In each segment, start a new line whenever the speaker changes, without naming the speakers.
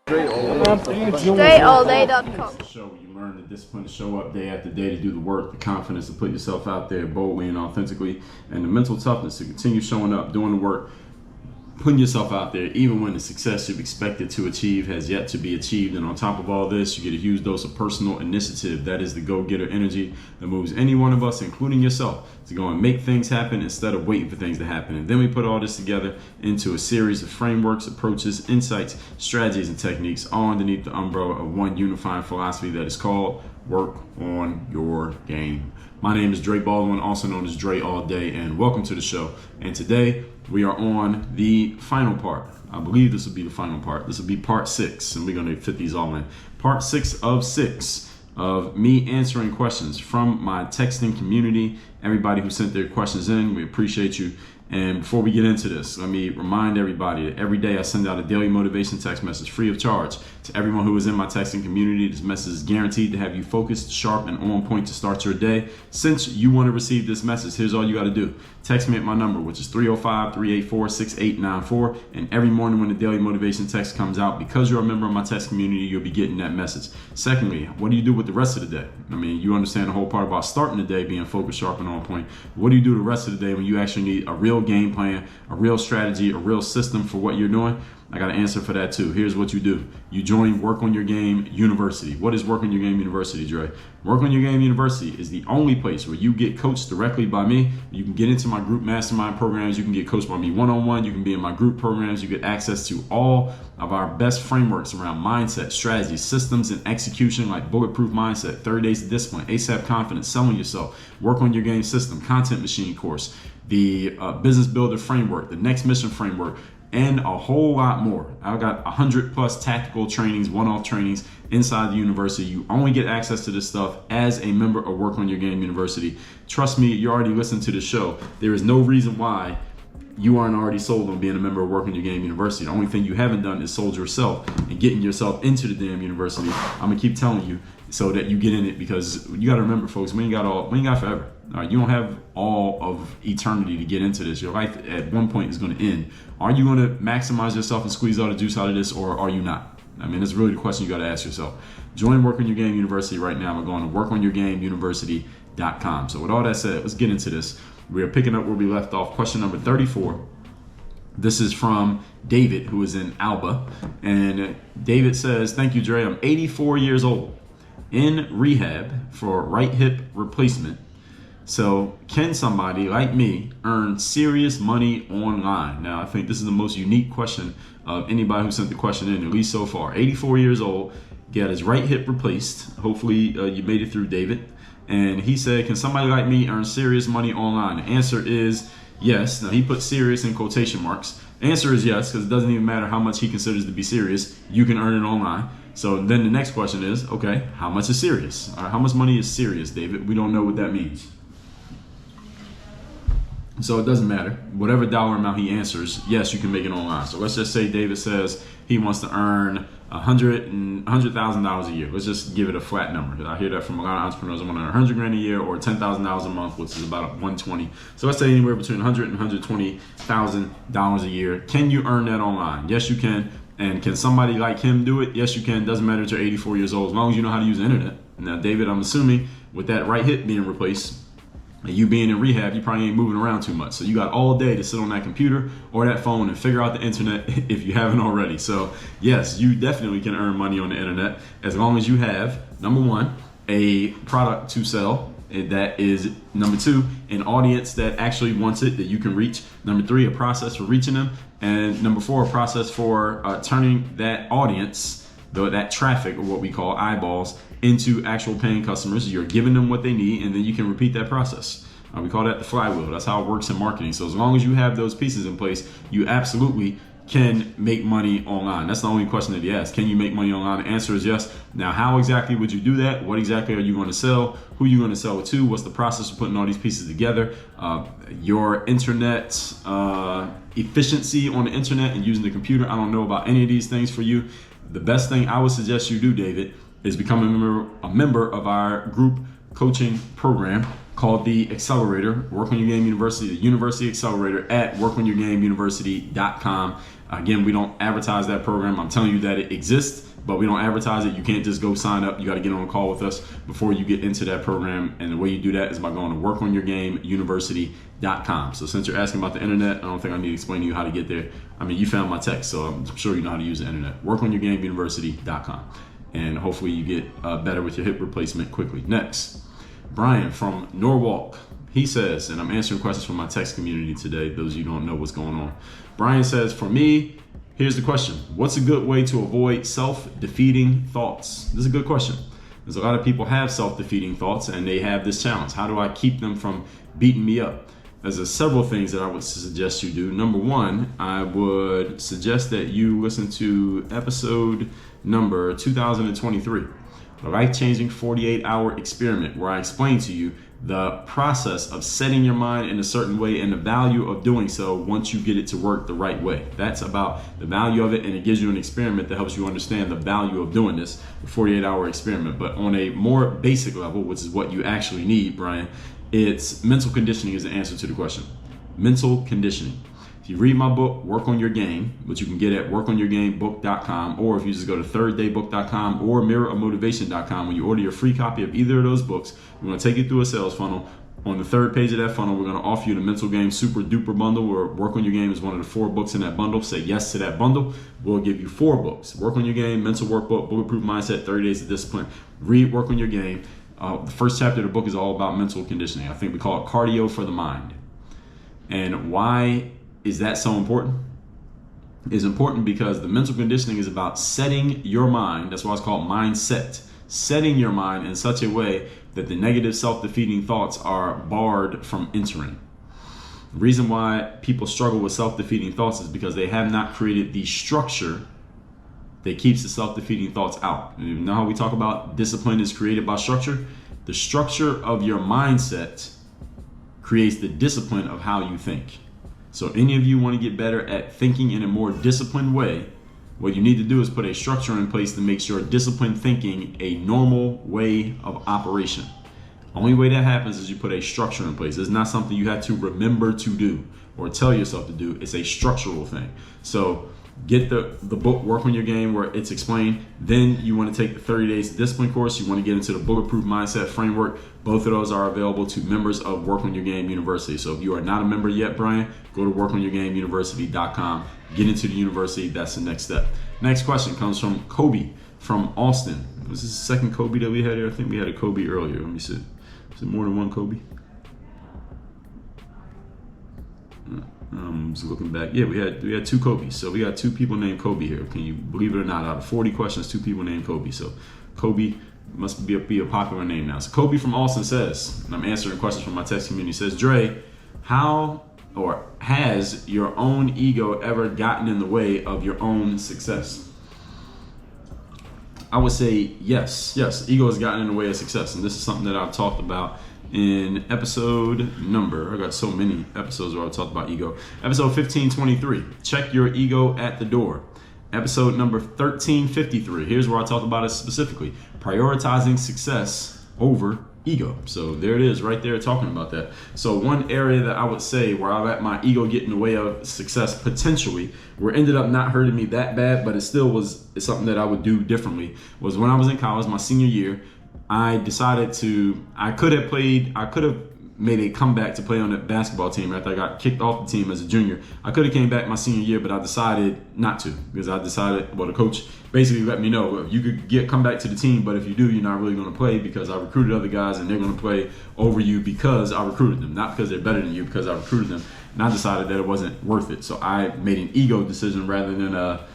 StraightalLday.com.
Show you learn the discipline to show up day after day, to do the work, the confidence to put yourself out there boldly and authentically, and the mental toughness to continue showing up, doing the work, putting yourself out there even when the success you've expected to achieve has yet to be achieved. And on top of all this, you get a huge dose of personal initiative. That is the go-getter energy that moves any one of us, including yourself, to go and make things happen instead of waiting for things to happen. And then we put all this together into a series of frameworks, approaches, insights, strategies, and techniques, all underneath the umbrella of one unifying philosophy that is called work on your game. My name is Baldwin, also known as Dre All Day, and welcome to the show. And today we are on the final part. I believe this will be the final part. This will be part 6, and we're going to fit these all in. Part 6 of 6 of me answering questions from my texting community. Everybody who sent their questions in, we appreciate you. And before we get into this, let me remind everybody that every day I send out a daily motivation text message free of charge to everyone who is in my texting community. This message is guaranteed to have you focused, sharp, and on point to start your day. Since you want to receive this message, here's all you got to do. Text me at my number, which is 305-384-6894. And every morning when the daily motivation text comes out, because you're a member of my text community, you'll be getting that message. Secondly, what do you do with the rest of the day? I mean, you understand the whole part about starting the day being focused, sharp, and on point. What do you do the rest of the day when you actually need a real game plan, a real strategy, a real system for what you're doing? I got an answer for that too. Here's what you do. You join Work on Your Game University. What is Work on Your Game University, Dre? Work on Your Game University is the only place where you get coached directly by me. You can get into my group mastermind programs. You can get coached by me one-on-one. You can be in my group programs. You get access to all of our best frameworks around mindset, strategy, systems, and execution, like Bulletproof Mindset, 30 Days of Discipline, ASAP Confidence, Selling Yourself, Work on Your Game System, Content Machine course, the Business Builder Framework, the Next Mission Framework, and a whole lot more. I've got 100 plus tactical trainings, one-off trainings inside the university. You only get access to this stuff as a member of Work on Your Game University. Trust me, you already listened to the show. There is no reason why you aren't already sold on being a member of Work on Your Game University. The only thing you haven't done is sold yourself and getting yourself into the damn university. I'm gonna keep telling you so that you get in it, because you gotta remember, folks, we ain't got forever. All right, you don't have all of eternity to get into this. Your life at one point is going to end. Are you going to maximize yourself and squeeze all the juice out of this, or are you not? I mean, that's really the question you got to ask yourself. Join Work on Your Game University right now. We're going to workonyourgameuniversity.com. So with all that said, let's get into this. We are picking up where we left off. Question number 34. This is from David, who is in Alba. And David says, "Thank you, Dre. I'm 84 years old, in rehab for right hip replacement. So can somebody like me earn serious money online?" Now, I think this is the most unique question of anybody who sent the question in, at least so far. 84 years old, got his right hip replaced. Hopefully you made it through, David. And he said, can somebody like me earn serious money online? The answer is yes. Now, he put serious in quotation marks. The answer is yes, because it doesn't even matter how much he considers to be serious. You can earn it online. So then the next question is, okay, how much is serious? All right, how much money is serious, David? We don't know what that means. So it doesn't matter. Whatever dollar amount he answers, yes, you can make it online. So let's just say David says he wants to earn $100,000 a year. Let's just give it a flat number. I hear that from a lot of entrepreneurs. I want to earn $100,000 a year or $10,000 a month, which is about $120,000. So let's say anywhere between $100,000 and $120,000 a year. Can you earn that online? Yes, you can. And can somebody like him do it? Yes, you can. Doesn't matter if you're 84 years old, as long as you know how to use the internet. Now, David, I'm assuming with that right hip being replaced, and you being in rehab, you probably ain't moving around too much. So you got all day to sit on that computer or that phone and figure out the internet if you haven't already. So yes, you definitely can earn money on the internet as long as you have, number one, a product to sell. And that is number two, an audience that actually wants it, that you can reach. Number three, a process for reaching them. And number four, a process for turning that audience, that traffic, or what we call eyeballs, into actual paying customers. You're giving them what they need, and then you can repeat that process. We call that the flywheel. That's how it works in marketing. So as long as you have those pieces in place, you absolutely can make money online. That's the only question that he asked. Can you make money online? The answer is yes. Now, how exactly would you do that? What exactly are you going to sell? Who are you going to sell it to? What's the process of putting all these pieces together? Your internet efficiency on the internet and using the computer. I don't know about any of these things for you. The best thing I would suggest you do, David, is become a member of our group coaching program called the Accelerator, Work on Your Game University, the University Accelerator at workonyourgameuniversity.com. Again, we don't advertise that program. I'm telling you that it exists, but we don't advertise it. You can't just go sign up. You got to get on a call with us before you get into that program. And the way you do that is by going to workonyourgameuniversity.com. So since you're asking about the internet, I don't think I need to explain to you how to get there. I mean, you found my text, so I'm sure you know how to use the internet. Workonyourgameuniversity.com. And hopefully you get better with your hip replacement quickly. Next, Brian from Norwalk. He says, and I'm answering questions from my text community today, those of you who don't know what's going on. Brian says, for me, here's the question. What's a good way to avoid self-defeating thoughts? This is a good question. There's a lot of people have self-defeating thoughts and they have this challenge. How do I keep them from beating me up? There's several things that I would suggest you do. Number one, I would suggest that you listen to episode number 2023, the life-changing 48-hour experiment, where I explain to you the process of setting your mind in a certain way and the value of doing so once you get it to work the right way. That's about the value of it, and it gives you an experiment that helps you understand the value of doing this, the 48-hour experiment. But on a more basic level, which is what you actually need, Brian, it's mental conditioning is the answer to the question. Mental conditioning. If you read my book, Work on Your Game, which you can get at workonyourgamebook.com, or if you just go to thirddaybook.com or mirrorofmotivation.com, when you order your free copy of either of those books, we're going to take you through a sales funnel. On the third page of that funnel, we're going to offer you the Mental Game Super Duper Bundle, where Work on Your Game is one of the 4 books in that bundle. Say yes to that bundle. We'll give you 4 books. Work on Your Game, Mental Workbook, Bulletproof Mindset, 30 Days of Discipline. Read Work on Your Game. The first chapter of the book is all about mental conditioning. I think we call it cardio for the mind. And why is that so important? It's important because the mental conditioning is about setting your mind. That's why it's called mindset. Setting your mind in such a way that the negative self-defeating thoughts are barred from entering. The reason why people struggle with self-defeating thoughts is because they have not created the structure that keeps the self-defeating thoughts out. You know how we talk about discipline is created by structure? The structure of your mindset creates the discipline of how you think. So any of you want to get better at thinking in a more disciplined way, what you need to do is put a structure in place that makes your disciplined thinking a normal way of operation. Only way that happens is you put a structure in place. It's not something you have to remember to do or tell yourself to do. It's a structural thing. So get the book, Work on Your Game, where it's explained. Then you want to take the 30 Days Discipline course. You want to get into the Bulletproof Mindset Framework. Both of those are available to members of Work on Your Game University. So if you are not a member yet, Brian, go to workonyourgameuniversity.com. Get into the university. That's the next step. Next question comes from Kobe from Austin. Was this the second Kobe that we had here? I think we had a Kobe earlier. Let me see. Is it more than one Kobe? Just looking back, yeah, we had 2 Kobe's. So we got 2 people named Kobe here. Can you believe it or not? Out of 40 questions, 2 people named Kobe. So Kobe must be a popular name now. So Kobe from Austin says, and I'm answering questions from my text community, says, Dre, how or has your own ego ever gotten in the way of your own success? I would say yes. Ego has gotten in the way of success. And this is something that I've talked about in episode number, I got so many episodes where I talked about ego. Episode 1523, check your ego at the door. Episode number 1353, here's where I talked about it specifically, prioritizing success over ego. So there it is right there talking about that. So one area that I would say where I let my ego get in the way of success potentially, where it ended up not hurting me that bad, but it still was something that I would do differently, was when I was in college, my senior year. I decided I could have made a comeback to play on the basketball team after I got kicked off the team as a junior. I could have came back my senior year, but I decided not to, because the coach basically let me know, you could come back to the team, but if you do, you're not really going to play, because I recruited other guys and they're going to play over you because I recruited them, not because they're better than you, because I recruited them. And I decided that it wasn't worth it. So I made an ego decision rather than a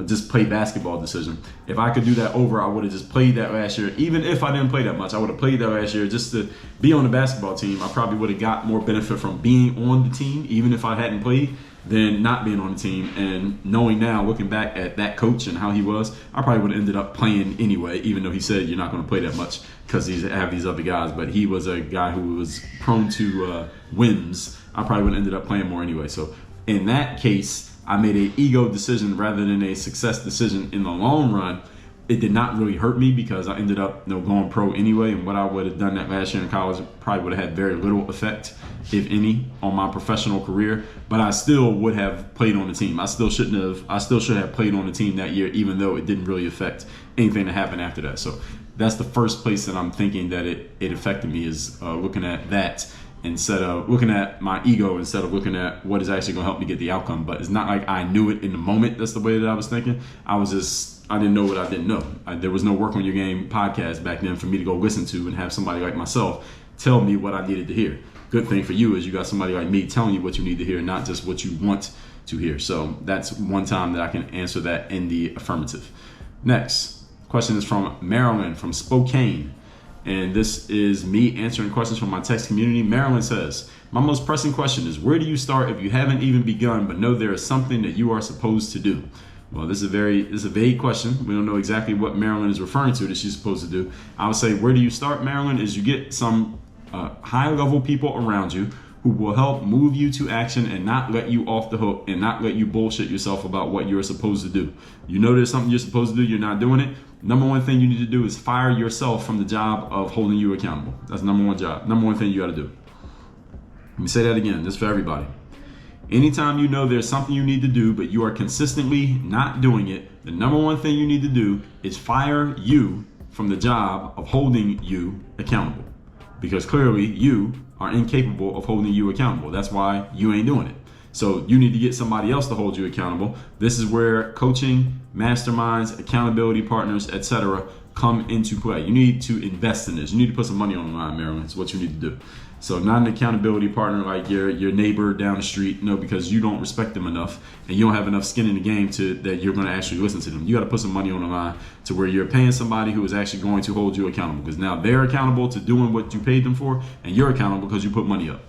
just play basketball decision. If I could do that over, I would have just played that last year. Even if I didn't play that much, I would have played that last year just to be on the basketball team. I probably would have got more benefit from being on the team, even if I hadn't played, than not being on the team. And knowing now, looking back at that coach and how he was, I probably would have ended up playing anyway, even though he said you're not going to play that much because he have these other guys. But he was a guy who was prone to whims. I probably would have ended up playing more anyway. So in that case, I made an ego decision rather than a success decision in the long run. it did not really hurt me because I ended up going pro anyway. And what I would have done that last year in college probably would have had very little effect, if any, on my professional career. But I still would have played on the team. I still should have played on the team that year, even though it didn't really affect anything that happened after that. So that's the first place that I'm thinking that it affected me, is looking at that instead of looking at my ego, instead of looking at what is actually going to help me get the outcome. But it's not like I knew it in the moment. That's the way that I was thinking. I didn't know what I didn't know. There was no Work on Your Game podcast back then for me to go listen to and have somebody like myself tell me what I needed to hear. Good thing for you is you got somebody like me telling you what you need to hear, not just what you want to hear. So that's one time that I can answer that in the affirmative. Next question is from Marilyn from Spokane. And this is me answering questions from my text community. Marilyn says, my most pressing question is, where do you start if you haven't even begun but know there is something that you are supposed to do? Well, this is a vague question. We don't know exactly what Marilyn is referring to that she's supposed to do. I would say, where do you start, Marilyn, is you get some high-level people around you who will help move you to action and not let you off the hook and not let you bullshit yourself about what you're supposed to do. You know there's something you're supposed to do, you're not doing it. Number one thing you need to do is fire yourself from the job of holding you accountable. That's number one thing you got to do. Let me say that again, just for everybody. Anytime you know there's something you need to do, but you are consistently not doing it, the number one thing you need to do is fire you from the job of holding you accountable. Because clearly you are incapable of holding you accountable. That's why you ain't doing it. So you need to get somebody else to hold you accountable. This is where coaching, masterminds, accountability partners, etc. come into play. You need to invest in this. You need to put some money on the line, Marilyn. It's what you need to do. So not an accountability partner like your neighbor down the street, because you don't respect them enough and you don't have enough skin in the game that you're going to actually listen to them. You got to put some money on the line to where you're paying somebody who is actually going to hold you accountable, because now they're accountable to doing what you paid them for, and you're accountable because you put money up.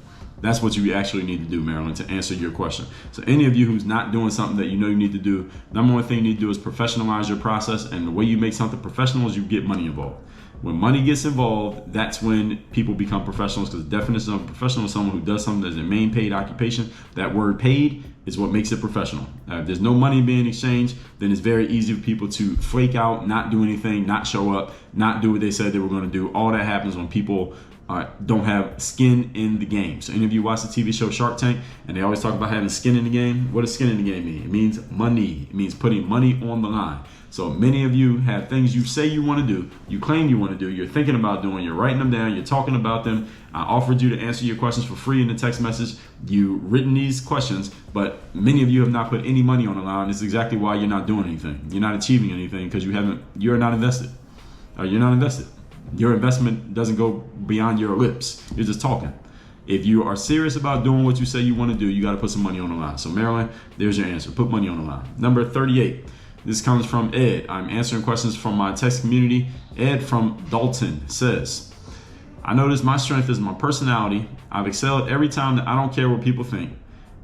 That's what you actually need to do, Marilyn, to answer your question. So any of you who's not doing something that you know you need to do, number one thing you need to do is professionalize your process. And the way you make something professional is you get money involved. When money gets involved, that's when people become professionals, because the definition of a professional is someone who does something as their main paid occupation. That word paid is what makes it professional. If there's no money being exchanged, then it's very easy for people to flake out, not do anything, not show up, not do what they said they were going to do. All that happens when people don't have skin in the game. So any of you watch the TV show Shark Tank, and they always talk about having skin in the game. What does skin in the game mean? It means money. It means putting money on the line. So many of you have things you say you want to do, you claim you want to do, you're thinking about doing, you're writing them down, you're talking about them. I offered you to answer your questions for free in the text message. You've written these questions, but many of you have not put any money on the line. This is exactly why you're not doing anything. You're not achieving anything because you're not invested. You're not invested. Your investment doesn't go beyond your lips. You're just talking. If you are serious about doing what you say you want to do, you got to put some money on the line. So Marilyn, there's your answer. Put money on the line. Number 38. This comes from Ed. I'm answering questions from my text community. Ed from Dalton says, I notice my strength is my personality. I've excelled every time that I don't care what people think.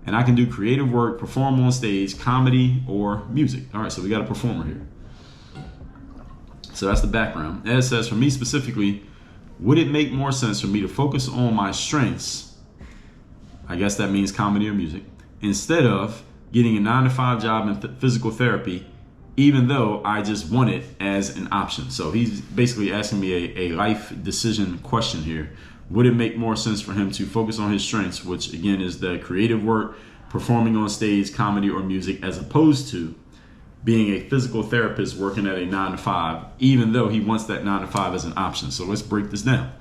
And I can do creative work, perform on stage, comedy, or music. All right, so we got a performer here. So that's the background. Ed says, for me specifically, would it make more sense for me to focus on my strengths? I guess that means comedy or music, instead of getting a 9-to-5 job in physical therapy, even though I just want it as an option. So he's basically asking me a life decision question here. Would it make more sense for him to focus on his strengths, which again is the creative work, performing on stage, comedy, or music, as opposed to being a physical therapist working at a 9-to-5, even though he wants that 9-to-5 as an option? So let's break this down.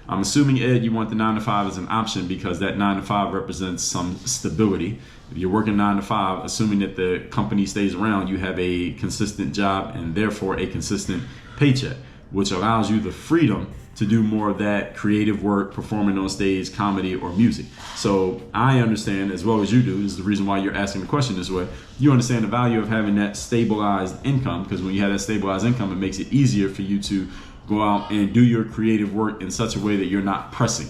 I'm assuming, Ed, you want the 9-to-5 as an option because that 9-to-5 represents some stability. If you're working 9-to-5, assuming that the company stays around, you have a consistent job and therefore a consistent paycheck, which allows you the freedom to do more of that creative work, performing on stage, comedy, or music. So I understand, as well as you do, this is the reason why you're asking the question this way, you understand the value of having that stabilized income, because when you have that stabilized income, it makes it easier for you to go out and do your creative work in such a way that you're not pressing,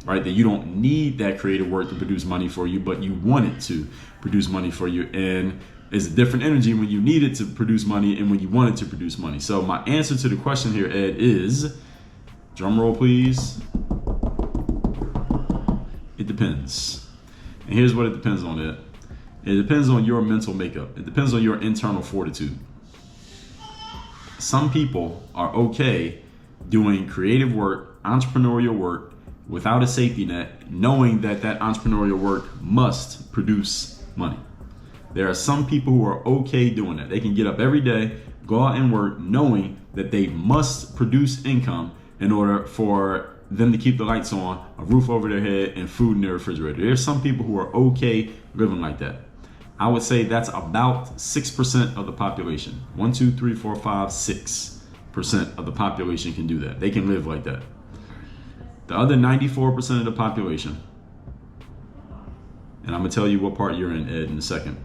right? That you don't need that creative work to produce money for you, but you want it to produce money for you. And it's a different energy when you need it to produce money and when you want it to produce money. So my answer to the question here, Ed, is, drum roll please, it depends. And here's what it depends on, Ed. It depends on your mental makeup. It depends on your internal fortitude. some people are okay doing creative work, entrepreneurial work, without a safety net, knowing that that entrepreneurial work must produce money. There are some people who are okay doing that. They can get up every day, go out and work, knowing that they must produce income in order for them to keep the lights on, a roof over their head, and food in their refrigerator. There's some people who are okay living like that. I would say that's about 6% of the population. 1, 2, 3, 4, 5, 6% of the population can do that. They can live like that. The other 94% of the population, and I'm gonna tell you what part you're in, Ed, in a second.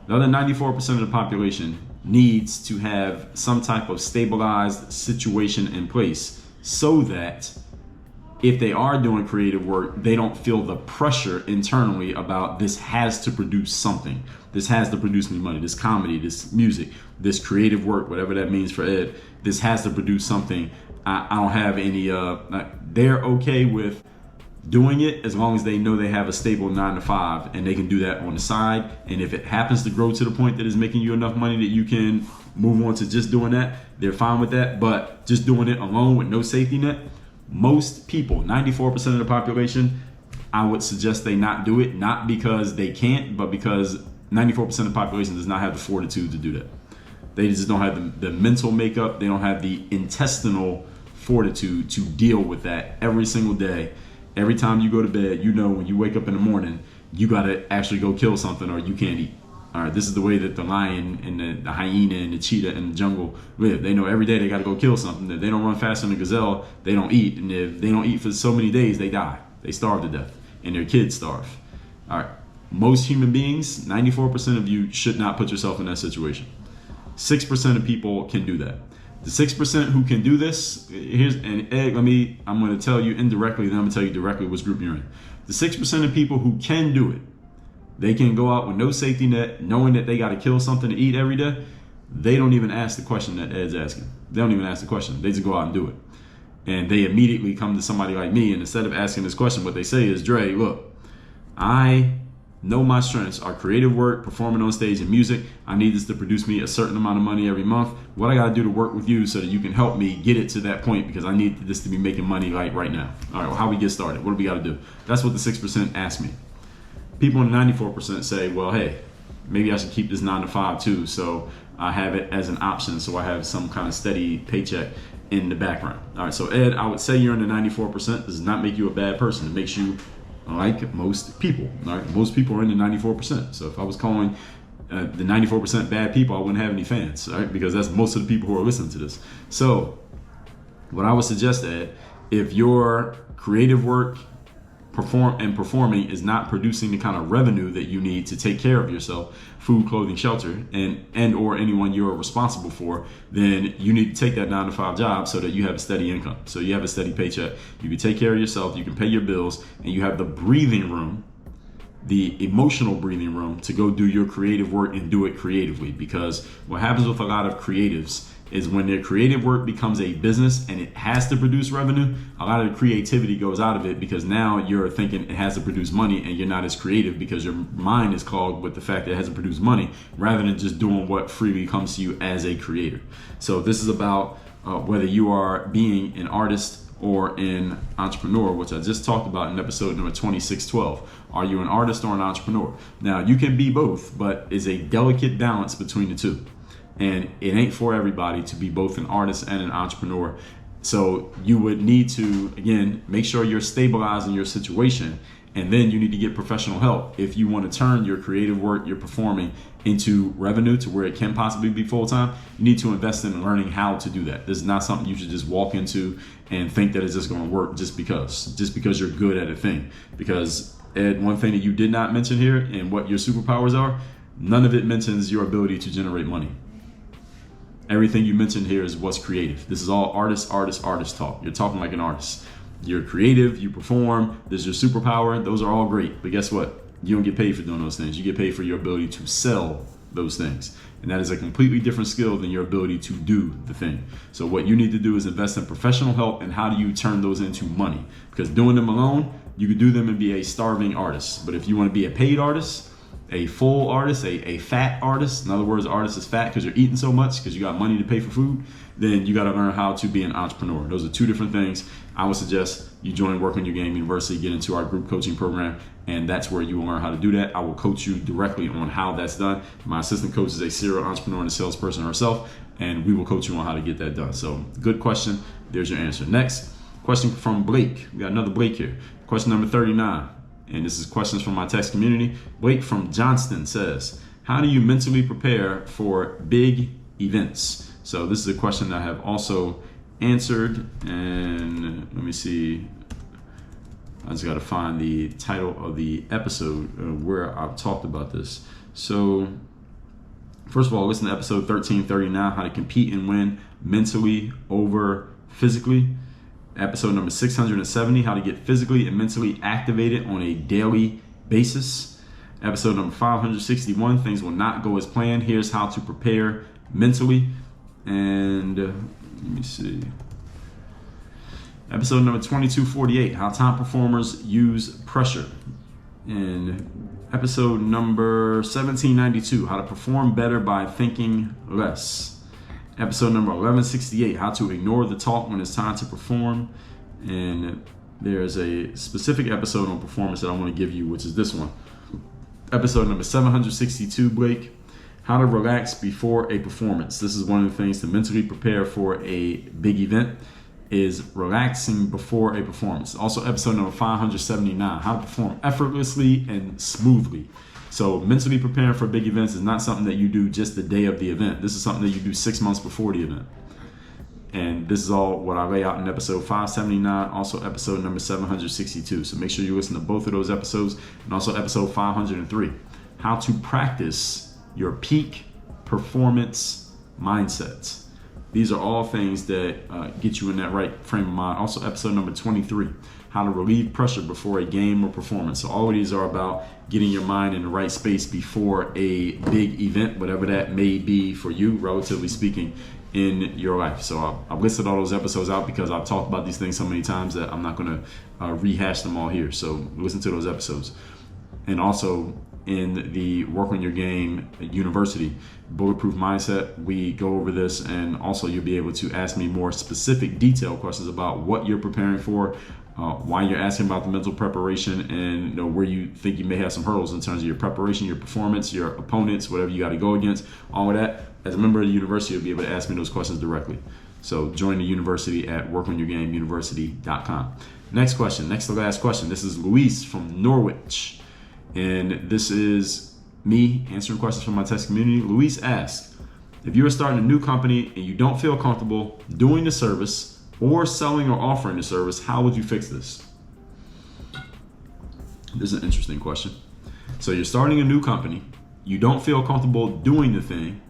The other 94% of the population needs to have some type of stabilized situation in place so that if they are doing creative work, they don't feel the pressure internally about this has to produce something. This has to produce me money. This comedy, this music, this creative work, whatever that means for Ed, this has to produce something. I don't have any, they're okay with doing it as long as they know they have a stable 9 to 5 and they can do that on the side. And if it happens to grow to the point that is making you enough money that you can move on to just doing that, they're fine with that. But just doing it alone with no safety net, most people, 94% of the population, I would suggest they not do it, not because they can't, but because 94% of the population does not have the fortitude to do that. They just don't have the mental makeup. They don't have the intestinal fortitude to deal with that every single day. Every time you go to bed, you know when you wake up in the morning, you got to actually go kill something or you can't eat. All right, this is the way that the lion and the hyena and the cheetah in the jungle live. They know every day they got to go kill something. If they don't run faster than a gazelle, they don't eat. And if they don't eat for so many days, they die. They starve to death. And their kids starve. All right, most human beings, 94% of you should not put yourself in that situation. 6% of people can do that. The 6% who can do this, I'm going to tell you indirectly, then I'm going to tell you directly which group you're in. The 6% of people who can do it, they can go out with no safety net, knowing that they got to kill something to eat every day. They don't even ask the question that Ed's asking. They don't even ask the question. They just go out and do it. And they immediately come to somebody like me, and instead of asking this question, what they say is, Dre, look, I know my strengths are creative work, performing on stage and music. I need this to produce me a certain amount of money every month. What I got to do to work with you so that you can help me get it to that point, because I need this to be making money like right now. All right, well, how we get started? What do we got to do? That's what the 6% ask me. People in the 94% say, well, hey, maybe I should keep this 9 to 5 too, so I have it as an option, so I have some kind of steady paycheck in the background. All right, so Ed, I would say you're in the 94%. This does not make you a bad person. It makes you like most people. All right, most people are in the 94%. So if I was calling the 94% bad people, I wouldn't have any fans, all right? Because that's most of the people who are listening to this. So what I would suggest, Ed, if your creative work performing is not producing the kind of revenue that you need to take care of yourself, food, clothing, shelter, and or anyone you're responsible for, then you need to take that 9 to 5 job so that you have a steady income, so you have a steady paycheck. You can take care of yourself, you can pay your bills, and you have the breathing room, the emotional breathing room to go do your creative work and do it creatively. Because what happens with a lot of creatives is when their creative work becomes a business and it has to produce revenue, a lot of the creativity goes out of it, because now you're thinking it has to produce money and you're not as creative because your mind is clogged with the fact that it has to produce money rather than just doing what freely comes to you as a creator. So this is about whether you are being an artist or an entrepreneur, which I just talked about in episode number 2612. Are you an artist or an entrepreneur? Now, you can be both, but it's a delicate balance between the two. And it ain't for everybody to be both an artist and an entrepreneur. So you would need to, again, make sure you're stabilizing your situation. And then you need to get professional help if you want to turn your creative work you're performing into revenue to where it can possibly be full-time. You need to invest in learning how to do that. This is not something you should just walk into and think that it's just going to work just because you're good at a thing. Because Ed, one thing that you did not mention here and what your superpowers are, none of it mentions your ability to generate money. Everything you mentioned here is what's creative. This is all artist talk. You're talking like an artist. You're creative, you perform, there's your superpower. Those are all great. But guess what? You don't get paid for doing those things. You get paid for your ability to sell those things. And that is a completely different skill than your ability to do the thing. So what you need to do is invest in professional help and how do you turn those into money? Because doing them alone, you could do them and be a starving artist. But if you want to be a paid artist, a full artist, a fat artist. In other words, artist is fat because you're eating so much because you got money to pay for food. Then you got to learn how to be an entrepreneur. Those are two different things. I would suggest you join Work on Your Game University, get into our group coaching program, and that's where you will learn how to do that. I will coach you directly on how that's done. My assistant coach is a serial entrepreneur and a salesperson herself, and we will coach you on how to get that done. So good question. There's your answer. Next question from Blake. We got another Blake here. Question number 39. And this is questions from my text community. Blake from Johnston says, how do you mentally prepare for big events? So this is a question that I have also answered. And let me see. I just got to find the title of the episode where I've talked about this. So first of all, listen to episode 1339, how to compete and win mentally over physically. Episode number 670, how to get physically and mentally activated on a daily basis. Episode number 561, things will not go as planned. Here's how to prepare mentally. And let me see. Episode number 2248, how top performers use pressure. And episode number 1792, how to perform better by thinking less. Episode number 1168, how to ignore the talk when it's time to perform. And there's a specific episode on performance that I want to give you, which is this one. Episode number 762, Blake, how to relax before a performance. This is one of the things to mentally prepare for a big event, is relaxing before a performance. Also episode number 579, how to perform effortlessly and smoothly. So mentally preparing for big events is not something that you do just the day of the event. This is something that you do 6 months before the event. And this is all what I lay out in episode 579, also episode number 762. So make sure you listen to both of those episodes, and also episode 503, how to practice your peak performance mindsets. These are all things that get you in that right frame of mind. Also episode number 23, how to relieve pressure before a game or performance. So all of these are about getting your mind in the right space before a big event, whatever that may be for you, relatively speaking, in your life. So I've listed all those episodes out because I've talked about these things so many times that I'm not going to rehash them all here. So listen to those episodes. And also in the Work on Your Game University, Bulletproof Mindset, we go over this, and also you'll be able to ask me more specific detailed questions about what you're preparing for, why you're asking about the mental preparation, and where you think you may have some hurdles in terms of your preparation, your performance, your opponents, whatever you got to go against, all of that. As a member of the university, you'll be able to ask me those questions directly. So join the university at workonyourgameuniversity.com. Next question, next to last question. This is Luis from Norwich. And this is me answering questions from my text community. Luis asks, if you are starting a new company and you don't feel comfortable doing the service or selling or offering the service, how would you fix this? This is an interesting question. So you're starting a new company, you don't feel comfortable doing the thing,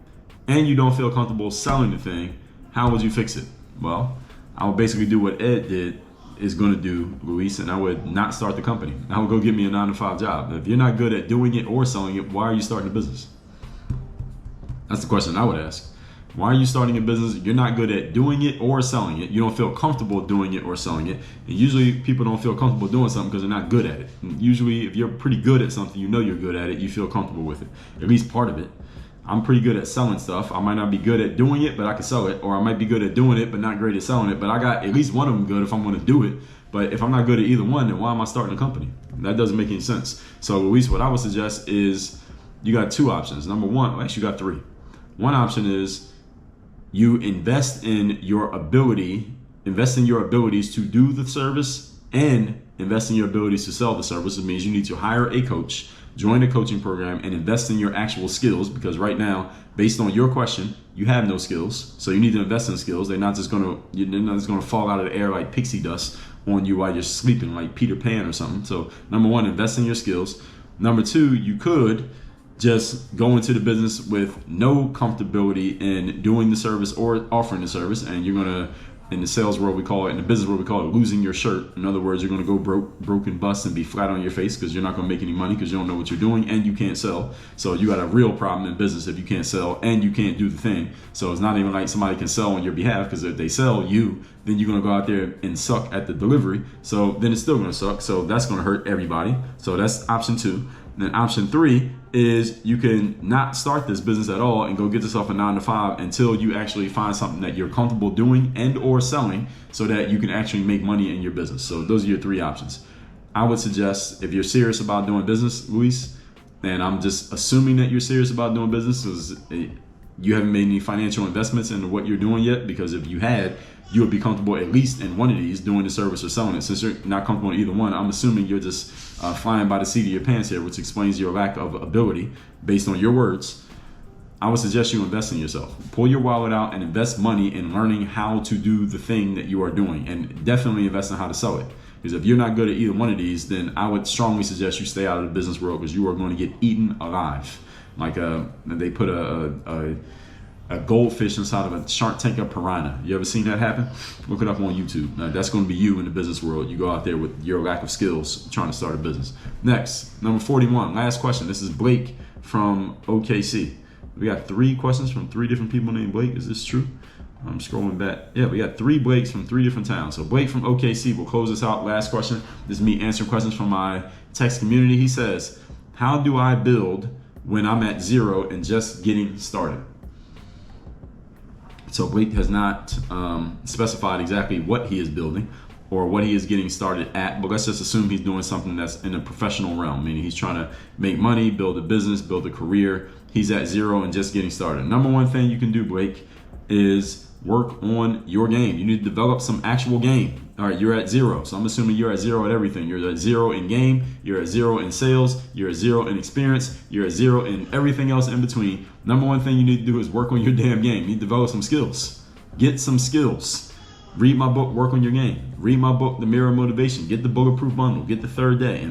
and you don't feel comfortable selling the thing. How would you fix it? Well, I would basically do what Ed is going to do, Luis, and I would not start the company. I would go get me a 9-to-5 job. If you're not good at doing it or selling it, why are you starting a business? That's the question I would ask. Why are you starting a business? You're not good at doing it or selling it. You don't feel comfortable doing it or selling it. And usually people don't feel comfortable doing something because they're not good at it. And usually if you're pretty good at something, you know you're good at it, you feel comfortable with it, at least part of it. I'm pretty good at selling stuff. I might not be good at doing it, but I can sell it. Or I might be good at doing it, but not great at selling it. But I got at least one of them good if I'm going to do it. But if I'm not good at either one, then why am I starting a company? That doesn't make any sense. So Luis, what I would suggest is you got two options. Number one, actually you got three. One option is you invest in your abilities to do the service and invest in your abilities to sell the service. It means you need to hire a coach, join a coaching program, and invest in your actual skills, because right now, based on your question, you have no skills. So you need to invest in skills. They're not just gonna fall out of the air like pixie dust on you while you're sleeping like Peter Pan or something. So number one, invest in your skills. Number two, you could just go into the business with no comfortability in doing the service or offering the service, and you're gonna, in the sales world we call it, in the business world we call it losing your shirt. In other words, you're gonna go broke and bust and be flat on your face because you're not gonna make any money because you don't know what you're doing and you can't sell. So you got a real problem in business if you can't sell and you can't do the thing. So it's not even like somebody can sell on your behalf, because if they sell you, then you're gonna go out there and suck at the delivery. So then it's still gonna suck. So that's gonna hurt everybody. So that's option two. And then option 3 is you can not start this business at all and go get yourself a 9-to-5 until you actually find something that you're comfortable doing and or selling so that you can actually make money in your business. So those are your 3 options. I would suggest, if you're serious about doing business, Luis, and I'm just assuming that you're serious about doing business because you haven't made any financial investments into what you're doing yet, because if you had, you would be comfortable at least in one of these, doing the service or selling it. Since you're not comfortable in either one, I'm assuming you're just flying by the seat of your pants here, which explains your lack of ability based on your words. I would suggest you invest in yourself. Pull your wallet out and invest money in learning how to do the thing that you are doing, and definitely invest in how to sell it. Because if you're not good at either one of these, then I would strongly suggest you stay out of the business world, because you are going to get eaten alive. Like they put a goldfish inside of a Shark Tank of piranha. You ever seen that happen? Look it up on YouTube. Now, that's going to be you in the business world. You go out there with your lack of skills trying to start a business. Next, number 41, last question. This is Blake from OKC. We got 3 questions from 3 different people named Blake. Is this true? I'm scrolling back. Yeah, we got 3 Blakes from 3 different towns. So Blake from OKC will close this out. Last question. This is me answering questions from my text community. He says, how do I build when I'm at 0 and just getting started? So Blake has not specified exactly what he is building or what he is getting started at, but let's just assume he's doing something that's in a professional realm, meaning he's trying to make money, build a business, build a career. He's at 0 and just getting started. Number 1 thing you can do, Blake, is work on your game. You need to develop some actual game. All right, you're at 0. So I'm assuming you're at 0 at everything. You're at 0 in game. You're at 0 in sales. You're at 0 in experience. You're at 0 in everything else in between. Number 1 thing you need to do is work on your damn game. You need to develop some skills. Get some skills. Read my book, Work on Your Game. Read my book, The Mirror of Motivation. Get the Bulletproof Bundle. Get the 3rd Day.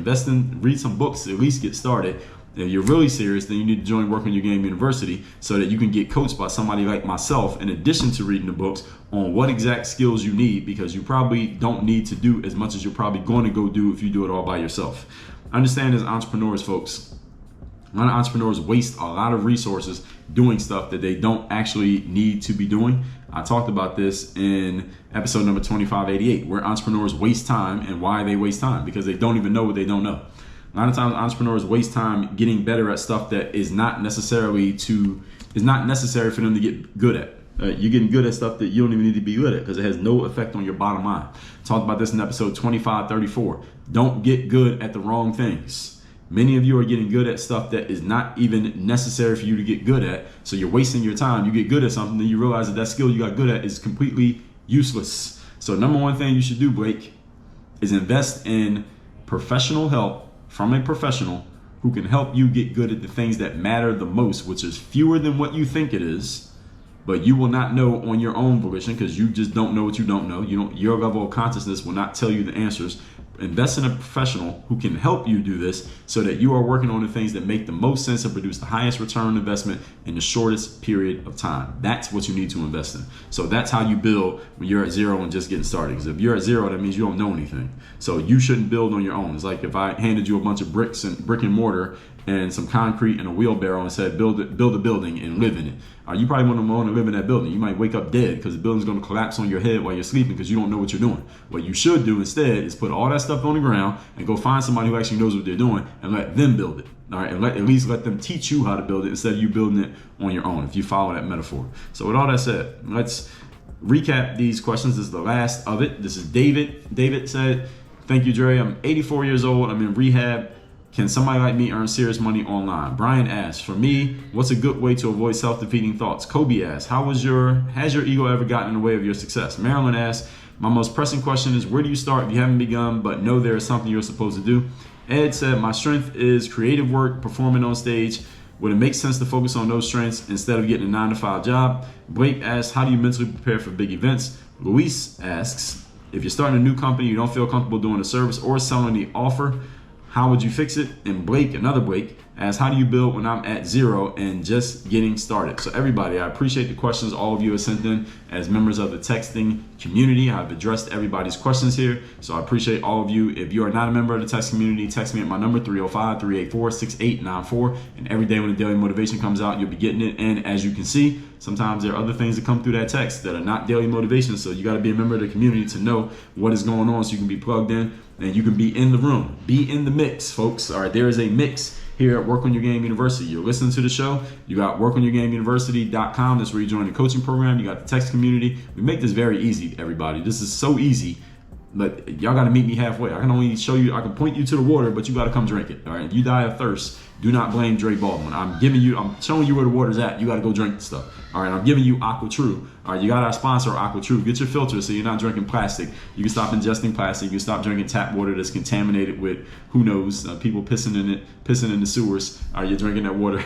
Read some books to at least get started. If you're really serious, then you need to join Work on Your Game University so that you can get coached by somebody like myself, in addition to reading the books, on what exact skills you need, because you probably don't need to do as much as you're probably going to go do if you do it all by yourself. Understand, as entrepreneurs, folks, a lot of entrepreneurs waste a lot of resources doing stuff that they don't actually need to be doing. I talked about this in episode number 2588, where entrepreneurs waste time, and why they waste time, because they don't even know what they don't know. A lot of times entrepreneurs waste time getting better at stuff that is not necessary for them to get good at. You're getting good at stuff that you don't even need to be good at, because it has no effect on your bottom line. Talked about this in episode 2534. Don't get good at the wrong things. Many of you are getting good at stuff that is not even necessary for you to get good at. So you're wasting your time. You get good at something, then you realize that skill you got good at is completely useless. So number 1 thing you should do, Blake, is invest in professional help from a professional who can help you get good at the things that matter the most, which is fewer than what you think it is, but you will not know on your own volition, because you just don't know what you don't know. Your level of consciousness will not tell you the answers. Invest in a professional who can help you do this so that you are working on the things that make the most sense and produce the highest return on investment in the shortest period of time. That's what you need to invest in. So that's how you build when you're at 0 and just getting started. Because if you're at 0, that means you don't know anything. So you shouldn't build on your own. It's like if I handed you a bunch of bricks and brick and mortar and some concrete and a wheelbarrow and said, build a building and live in it. You probably wouldn't want to live in that building. You might wake up dead, because the building's going to collapse on your head while you're sleeping, because you don't know what you're doing. What you should do instead is put all that stuff on the ground and go find somebody who actually knows what they're doing and let them build it. All right, and at least let them teach you how to build it instead of you building it on your own, if you follow that metaphor. So with all that said, let's recap these questions. This is the last of it. This is David. David said, thank you, Dre. I'm 84 years old. I'm in rehab. Can somebody like me earn serious money online? Brian asks, for me, what's a good way to avoid self-defeating thoughts? Kobe asks, has your ego ever gotten in the way of your success? Marilyn asks, my most pressing question is, where do you start if you haven't begun but know there is something you're supposed to do? Ed said, my strength is creative work, performing on stage. Would it make sense to focus on those strengths instead of getting a 9-to-5 job? Blake asks, how do you mentally prepare for big events? Luis asks, if you're starting a new company, you don't feel comfortable doing a service or selling the offer, how would you fix it? And Blake, another Blake, asks, how do you build when I'm at 0 and just getting started? So everybody, I appreciate the questions all of you have sent in. As members of the texting community, I've addressed everybody's questions here. So I appreciate all of you. If you are not a member of the text community, text me at my number, 305-384-6894. And every day when the daily motivation comes out, you'll be getting it. And as you can see, sometimes there are other things that come through that text that are not daily motivation. So you got to be a member of the community to know what is going on so you can be plugged in and you can be in the room. Be in the mix, folks. All right, there is a mix here at Work on Your Game University. You're listening to the show. You got workonyourgameuniversity.com. That's where you join the coaching program. You got the text community. We make this very easy, everybody. This is so easy. But y'all got to meet me halfway. I can only show you, I can point you to the water, but you got to come drink it. All right. If you die of thirst, do not blame Dre Baldwin. I'm showing you where the water's at. You got to go drink the stuff. All right. I'm giving you Aqua True. All right. You got our sponsor, Aqua True. Get your filter so you're not drinking plastic. You can stop ingesting plastic. You can stop drinking tap water that's contaminated with, who knows, people pissing in the sewers. All right. You're drinking that water.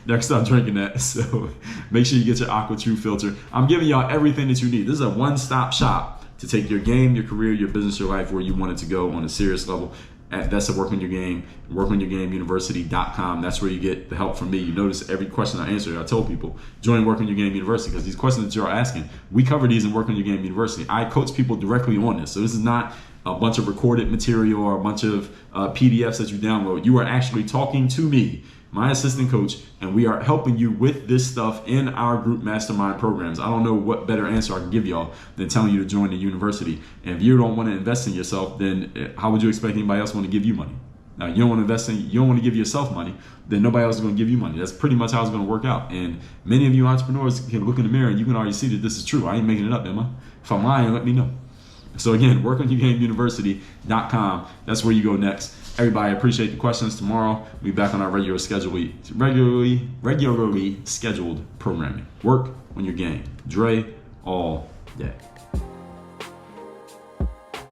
Next, stop drinking that. So make sure you get your Aqua True filter. I'm giving y'all everything that you need. This is a one-stop shop to take your game, your career, your business, your life where you want it to go on a serious level. That's at Work on Your Game, workonyourgameuniversity.com. That's where you get the help from me. You notice every question I answer, I told people, join Work on Your Game University, because these questions that you're asking, we cover these in Work on Your Game University. I coach people directly on this. So this is not a bunch of recorded material or a bunch of PDFs that you download. You are actually talking to me, my assistant coach, and we are helping you with this stuff in our group mastermind programs. I don't know what better answer I can give y'all than telling you to join the university. And if you don't want to invest in yourself, then how would you expect anybody else want to give you money? Now, you don't want to invest in, you don't want to give yourself money, then nobody else is going to give you money. That's pretty much how it's going to work out. And many of you entrepreneurs can look in the mirror and you can already see that this is true. I ain't making it up, am I? If I'm lying, let me know. So again, workonyourgameuniversity.com. That's where you go next. Everybody, appreciate the questions. Tomorrow, we'll be back on our regularly scheduled programming. Work on your game. Dre all day.